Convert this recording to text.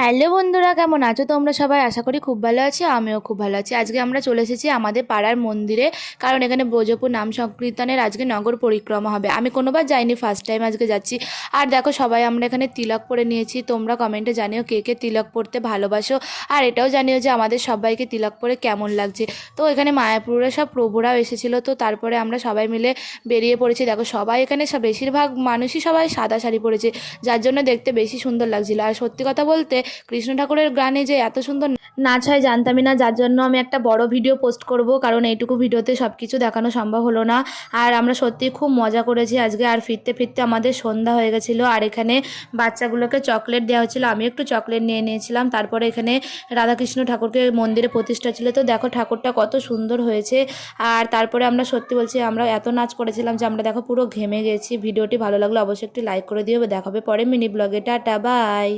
Hello বন্ধুরা, কেমন আছো তোমরা সবাই? আশা করি খুব ভালো আছি, আমিও খুব ভালো আছি। আজকে আমরা চলে এসেছি আমাদের পাড়ার মন্দিরে, কারণ এখানে ব্রজপুর নাম সংকীর্তনের আজকে নগর পরিক্রমা হবে। আমি কোনোবার যাইনি, ফার্স্ট টাইম আজকে যাচ্ছি। আর দেখো, সবাই আমরা এখানে তিলক পরে নিয়েছি। তোমরা কমেন্টে জানিও কে কে তিলক পরতে ভালোবাসো, আর এটাও জানিও যে আমাদের সবাইকে তিলক পরে কেমন লাগছে। তো এখানে মায়াপুরের সব প্রভুরাও এসেছিলো, তো তারপরে আমরা সবাই মিলে বেরিয়ে পড়েছি। দেখো, সবাই এখানে বেশিরভাগ মানুষই সবাই সাদা শাড়ি পরেছে, যার জন্য দেখতে বেশি সুন্দর লাগছিল। আর সত্যি কথা বলতে, কৃষ্ণ ঠাকুরের গানে যে এত সুন্দর নাচ হয় জানতামই না, যার জন্য আমি একটা বড় ভিডিও পোস্ট করব, কারণ এইটুকু ভিডিওতে সব কিছু দেখানো সম্ভব হলো না। আর আমরা সত্যিই খুব মজা করেছি আজকে। আর ফিরতে ফিরতে আমাদের সন্ধ্যা হয়ে গেছিলো। আর এখানে বাচ্চাগুলোকে চকলেট দেওয়া হচ্ছিলো, আমি একটু চকলেট নিয়ে নিয়েছিলাম। তারপরে এখানে রাধাকৃষ্ণ ঠাকুরকে মন্দিরে প্রতিষ্ঠা ছিল, তো দেখো ঠাকুরটা কত সুন্দর হয়েছে। আর তারপরে আমরা সত্যি বলছি, আমরা এত নাচ করেছিলাম যে আমরা দেখো পুরো ঘেমে গেছি। ভিডিওটি ভালো লাগলে অবশ্যই একটি লাইক করে দিও। দেখাবে পরে মিনি ব্লগে। Tata, by.